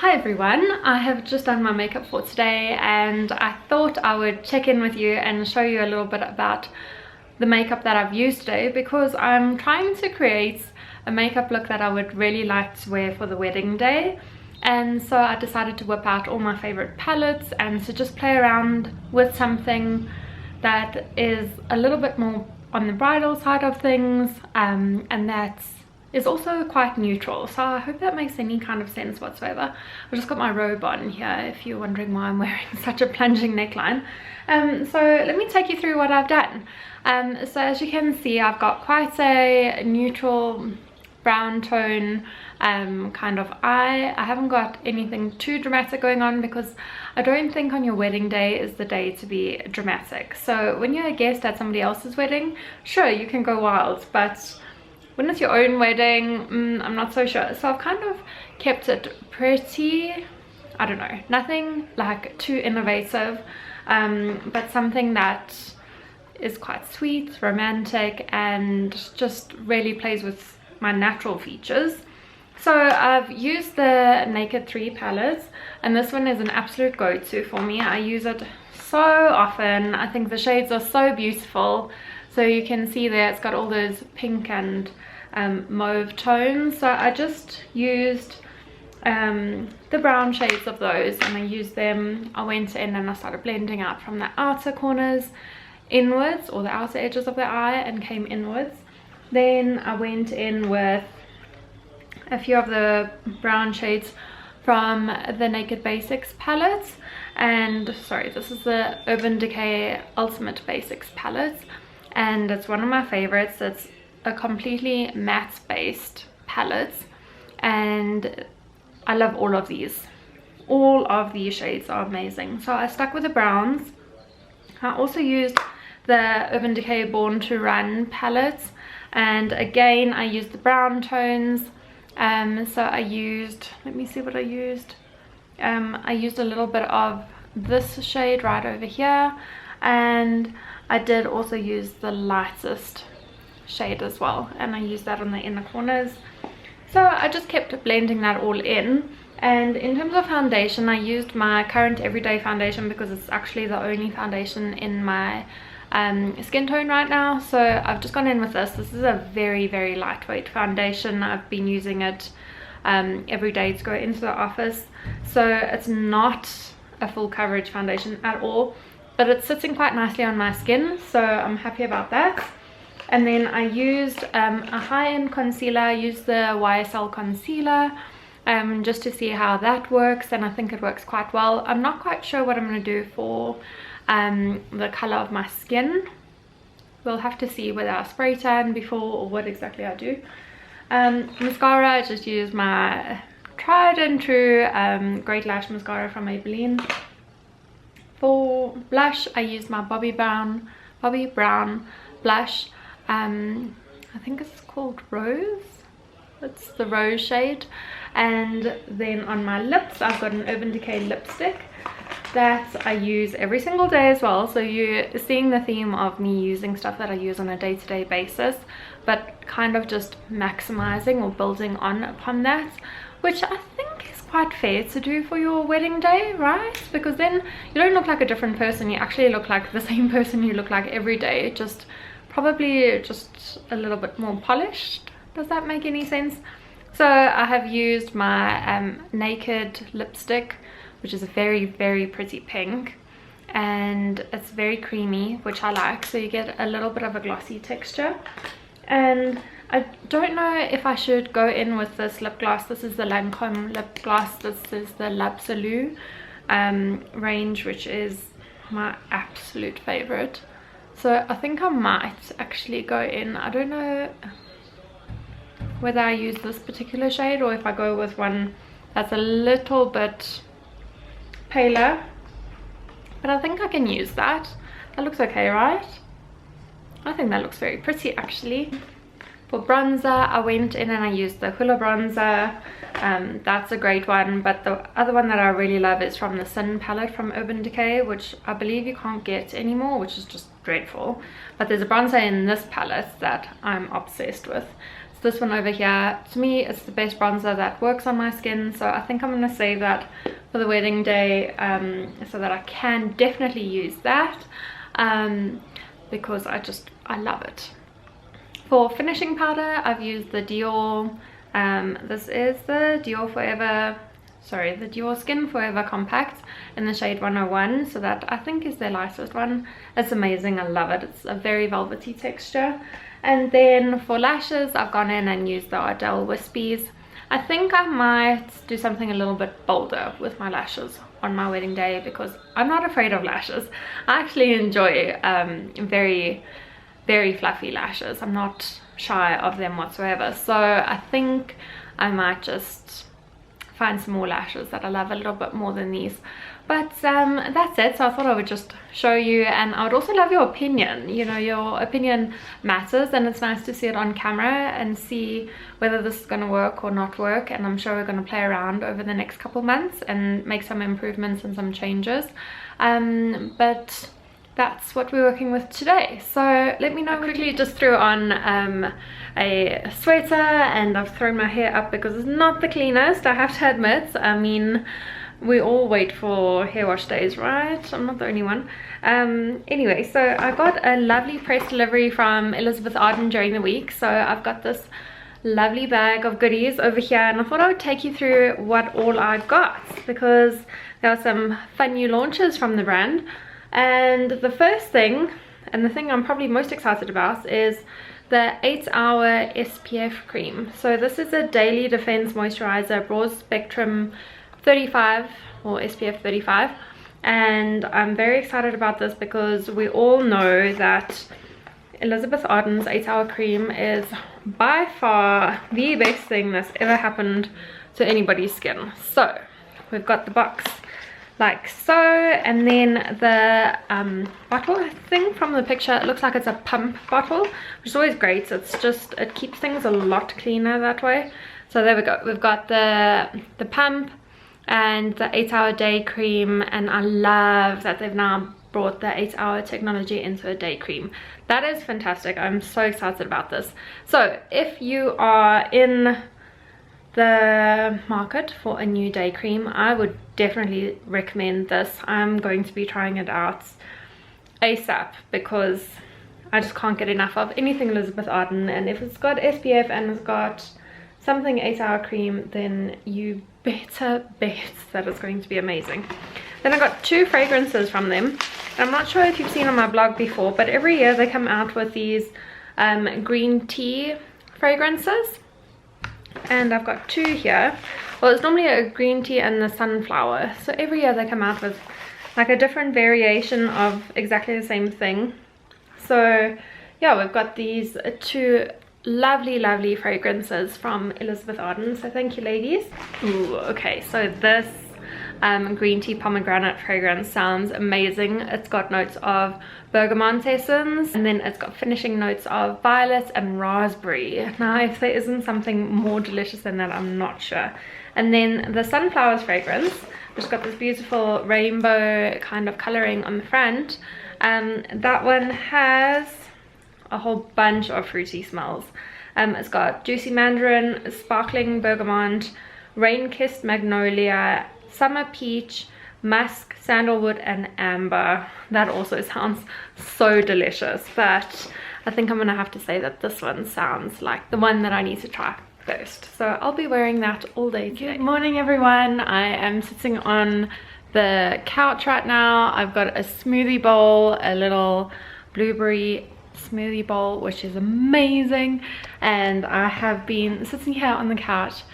Hi everyone, I have just done my makeup for today and I thought I would check in with you and show you a little bit about the makeup that I've used today, because I'm trying to create a makeup look that I would really like to wear for the wedding day. And so I decided to whip out all my favorite palettes and to just play around with something that is a little bit more on the bridal side of things, and that's is also quite neutral. So I hope that makes any kind of sense whatsoever. I've just got my robe on here if you're wondering why I'm wearing such a plunging neckline. So let me take you through what I've done. So as you can see, I've got quite a neutral brown tone kind of eye. I haven't got anything too dramatic going on because I don't think on your wedding day is the day to be dramatic. So when you're a guest at somebody else's wedding, sure, you can go wild, but when it's your own wedding, I'm not so sure. So I've kind of kept it pretty, I don't know, nothing like too innovative, but something that is quite sweet, romantic, and just really plays with my natural features. So I've used the Naked 3 palette, and this one is an absolute go-to for me. I use it so often. I think the shades are so beautiful. So you can see there it's got all those pink and mauve tones. So I just used the brown shades of those, and I used them. I went in and I started blending out from the outer corners inwards, or the outer edges of the eye, and came inwards. Then I went in with a few of the brown shades from the Naked Basics palette, and sorry, this is the Urban Decay Ultimate Basics palette, and it's one of my favorites. It's a completely matte based palette and I love all of these. All of these shades are amazing. So I stuck with the browns. I also used the Urban Decay Born to Run palette, and again I used the brown tones. So I used, let me see what I used. I used a little bit of this shade right over here, and I did also use the lightest shade as well, and I used that on the inner corners. So I just kept blending that all in. And in terms of foundation, I used my current everyday foundation because it's actually the only foundation in my skin tone right now. So I've just gone in with this. This is a very lightweight foundation. I've been using it every day to go into the office, so it's not a full coverage foundation at all, but it's sitting quite nicely on my skin, so I'm happy about that. And then I used a high-end concealer. I used the YSL concealer just to see how that works, and I think it works quite well. I'm not quite sure what I'm going to do for the color of my skin. We'll have to see whether I spray tan before or what exactly I do. Mascara, I just used my tried and true Great Lash mascara from Maybelline. For blush, I used my Bobbi Brown blush. I think it's called Rose. It's the rose shade. And then on my lips, I've got an Urban Decay lipstick that I use every single day as well. So you're seeing the theme of me using stuff that I use on a day-to-day basis, but kind of just maximizing or building on upon that, which I think is quite fair to do for your wedding day, right? Because then you don't look like a different person. You actually look like the same person you look like every day, just probably just a little bit more polished. Does that make any sense? So I have used my Naked lipstick, which is a very pretty pink, and it's very creamy, which I like, so you get a little bit of a glossy texture. And I don't know if I should go in with this lip gloss. This is the Lancome lip gloss. This is the L'Absolu range, which is my absolute favorite. So I think I might actually go in. I don't know whether I use this particular shade or if I go with one that's a little bit paler, but I think I can use that. That looks okay, right? I think that looks very pretty actually. For bronzer, I went in and I used the Hoola bronzer. That's a great one, but the other one that I really love is from the Sin palette from Urban Decay, which I believe you can't get anymore, which is just dreadful. But there's a bronzer in this palette that I'm obsessed with. It's this one over here. To me, it's the best bronzer that works on my skin, so I think I'm going to save that for the wedding day, so that I can definitely use that, because I love it. For finishing powder, I've used the Dior, this is the Dior Skin Forever Compact in the shade 101, so that I think is their lightest one. It's amazing, I love it. It's a very velvety texture. And then for lashes, I've gone in and used the Ardell Wispies. I think I might do something a little bit bolder with my lashes on my wedding day, because I'm not afraid of lashes. I actually enjoy very, very fluffy lashes. I'm not shy of them whatsoever. So I think I might just find some more lashes that I love a little bit more than these. But that's it. So I thought I would just show you, and I would also love your opinion. You know, your opinion matters, and it's nice to see it on camera and see whether this is going to work or not work. And I'm sure we're going to play around over the next couple months and make some improvements and some changes. But that's what we're working with today. So let me know. I quickly just threw on a sweater, and I've thrown my hair up because it's not the cleanest, I have to admit. I mean, we all wait for hair wash days, right? I'm not the only one. Anyway, so I got a lovely press delivery from Elizabeth Arden during the week. So I've got this lovely bag of goodies over here, and I thought I would take you through what all I got, because there are some fun new launches from the brand. And the first thing, and the thing I'm probably most excited about, is the 8-hour SPF cream. So this is a daily defense moisturizer, broad spectrum 35 or SPF 35, and I'm very excited about this because we all know that Elizabeth Arden's 8-hour cream is by far the best thing that's ever happened to anybody's skin. So we've got the box like so, and then the bottle, I think from the picture it looks like it's a pump bottle, which is always great. It keeps things a lot cleaner that way. So there we go, we've got the pump and the 8-hour day cream, and I love that they've now brought the 8-hour technology into a day cream. That is fantastic. I'm so excited about this. So if you are in the market for a new day cream, I would definitely recommend this. I'm going to be trying it out ASAP because I just can't get enough of anything Elizabeth Arden, and if it's got SPF and it's got something 8-hour cream, then you better bet that it's going to be amazing. Then I got 2 fragrances from them. I'm not sure if you've seen on my blog before, but every year they come out with these green tea fragrances, and I've got 2 here. Well, it's normally a green tea and the sunflower, so every year they come out with like a different variation of exactly the same thing. So yeah, we've got these 2 lovely fragrances from Elizabeth Arden, so thank you, ladies. Ooh, okay, so this green tea pomegranate fragrance sounds amazing. It's got notes of bergamot essence, and then it's got finishing notes of violet and raspberry. Now if there isn't something more delicious than that, I'm not sure. And then the sunflowers fragrance, which got this beautiful rainbow kind of coloring on the front, that one has a whole bunch of fruity smells. It's got juicy mandarin, sparkling bergamot, rain-kissed magnolia, summer peach, musk, sandalwood, and amber. That also sounds so delicious, but I think I'm gonna have to say that this one sounds like the one that I need to try first. So I'll be wearing that all day today. Good morning, everyone. I am sitting on the couch right now. I've got a smoothie bowl, a little blueberry smoothie bowl, which is amazing, and I have been sitting here on the couch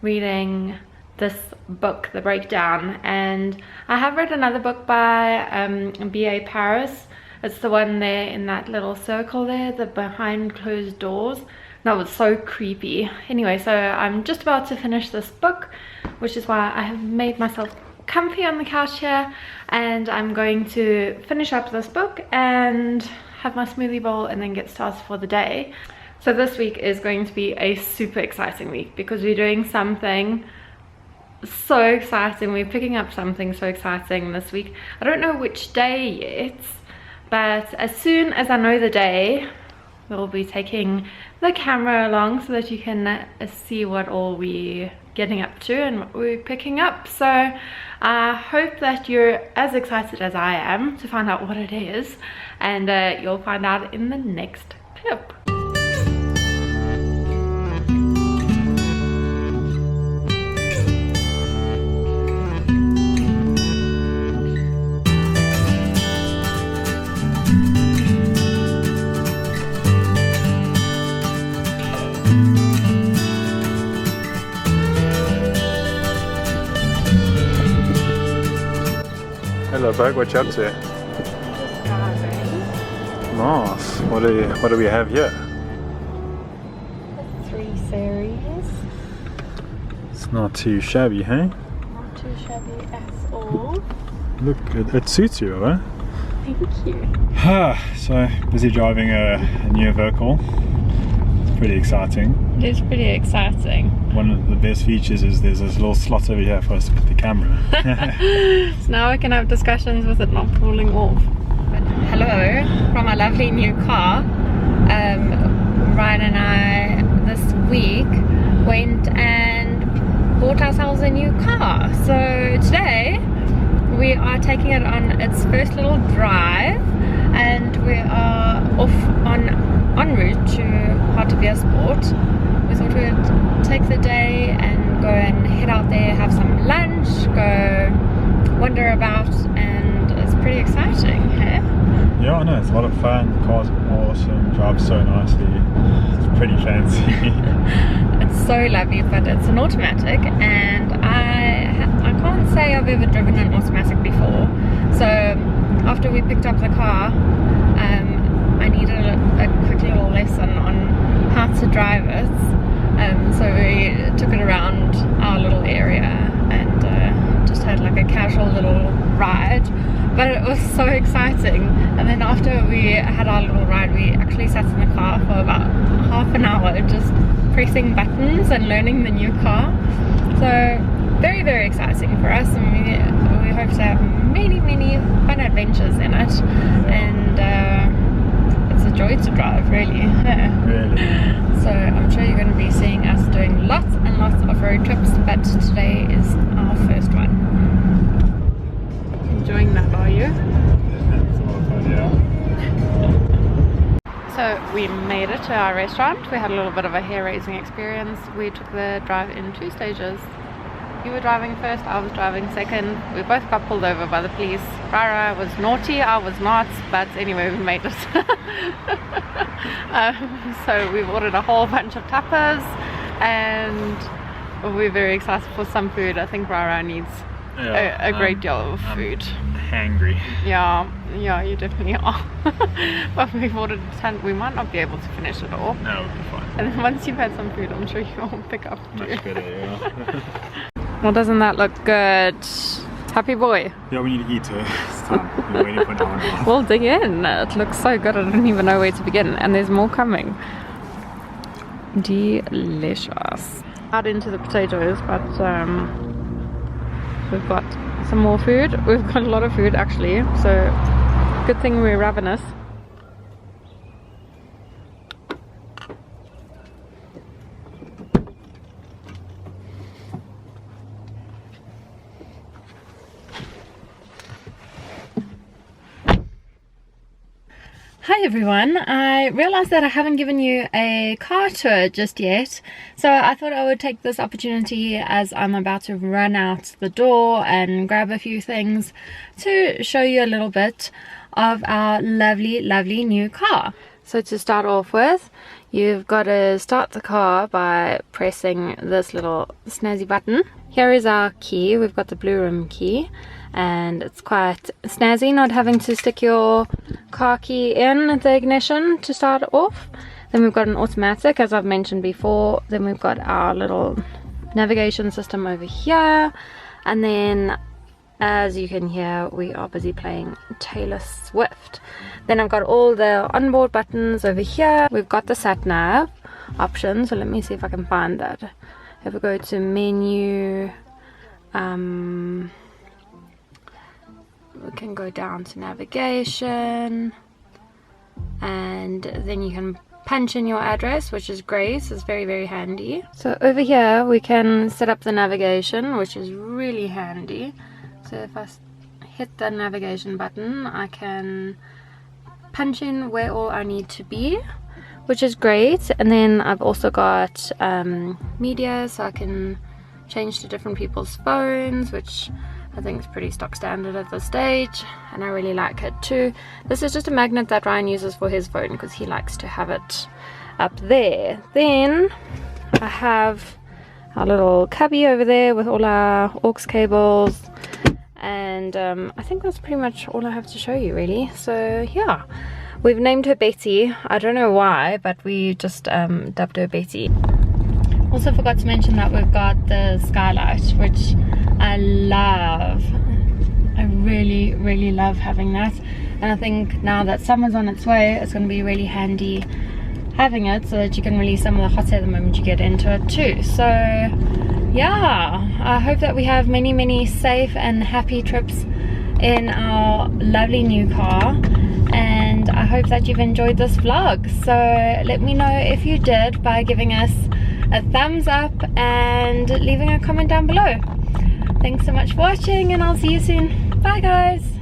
reading this book, The Breakdown, and I have read another book by B.A. Paris. It's the one there in that little circle there, the behind closed doors. That was so creepy. Anyway, so I'm just about to finish this book, which is why I have made myself comfy on the couch here, and I'm going to finish up this book and have my smoothie bowl and then get started for the day. So this week is going to be a super exciting week because we're doing something so exciting. We're picking up something so exciting this week. I don't know which day yet, but as soon as I know the day, we'll be taking the camera along so that you can see what all we're getting up to and what we're picking up. So I hope that you're as excited as I am to find out what it is, and you'll find out in the next clip. Hello, Bug. What you up to? Nice. What do we have here? 3 series. It's not too shabby, hey? Not too shabby at all. Look, it suits you, right? Thank you. So busy driving a new vehicle. It's pretty exciting. It is pretty exciting. One of the best features is there's this little slot over here for us to put the camera. So now we can have discussions with it not falling off. But hello from our lovely new car. Ryan and I this week went and bought ourselves a new car. So today we are taking it on its first little drive, and we are off en route to Hartevia Sport. We thought we'd take the day and go and head out there, have some lunch, go wander about, and it's pretty exciting, hey? Yeah, I know, it's a lot of fun. The car's awesome, drives so nicely. It's pretty fancy. It's so lovely, but it's an automatic, and I can't say I've ever driven an automatic before. So after we picked up the car, I needed a quick little lesson on how to drive it. So we took it around our little area and just had like a casual little ride, but it was so exciting. And then after we had our little ride, we actually sat in the car for about half an hour just pressing buttons and learning the new car. So very, very exciting for us, and we hope to have many fun adventures in it, and it's a joy to drive, really. Really. So I'm sure you're going to be seeing us doing lots and lots of road trips, but today is our first one. Enjoying that, are you? It's a lot of fun, yeah. So we made it to our restaurant. We had a little bit of a hair-raising experience. We took the drive in 2 stages. You were driving first, I was driving second. We both got pulled over by the police. Rara was naughty, I was not, but anyway, we made it. So we've ordered a whole bunch of tapas, and we're very excited for some food. I think Rara needs a great deal of food. I'm hangry. Yeah, you definitely are. But we've ordered a ton. We might not be able to finish it all. No, we'll be fine. And then once you've had some food, I'm sure you'll pick up too. Much better, yeah. Well, doesn't that look good? Happy boy. Yeah, we need to eat her. It's time. We're waiting for an hour and a half. We'll dig in. It looks so good. I don't even know where to begin. And there's more coming. Delicious. Out into the potatoes, but we've got some more food. We've got a lot of food actually. So good thing we're ravenous. Hi everyone, I realized that I haven't given you a car tour just yet, so I thought I would take this opportunity as I'm about to run out the door and grab a few things to show you a little bit of our lovely new car. So to start off with, you've got to start the car by pressing this little snazzy button. Here is our key. We've got the blue room key, and it's quite snazzy not having to stick your car key in the ignition to start off. Then we've got an automatic, as I've mentioned before. Then we've got our little navigation system over here, and then as you can hear, we are busy playing Taylor Swift. Then I've got all the onboard buttons over here. We've got the sat nav option, so let me see if I can find that. If we go to menu, we can go down to navigation, and then you can punch in your address, which is great. It's very, very handy. So over here we can set up the navigation, which is really handy. So if I hit the navigation button, I can punch in where all I need to be, which is great. And then I've also got media, so I can change to different people's phones, which I think is pretty stock standard at this stage, and I really like it too. This is just a magnet that Ryan uses for his phone because he likes to have it up there. Then I have our little cubby over there with all our aux cables, and I think that's pretty much all I have to show you really. So yeah, we've named her Betty. I don't know why, but we just dubbed her Betty. Also forgot to mention that we've got the skylight, which I love. I really, really love having that, and I think now that summer's on its way, it's going to be really handy having it so that you can release some of the hot air the moment you get into it too. So yeah, I hope that we have many, many safe and happy trips in our lovely new car, and I hope that you've enjoyed this vlog. So let me know if you did by giving us a thumbs up and leaving a comment down below. Thanks so much for watching, and I'll see you soon. Bye guys.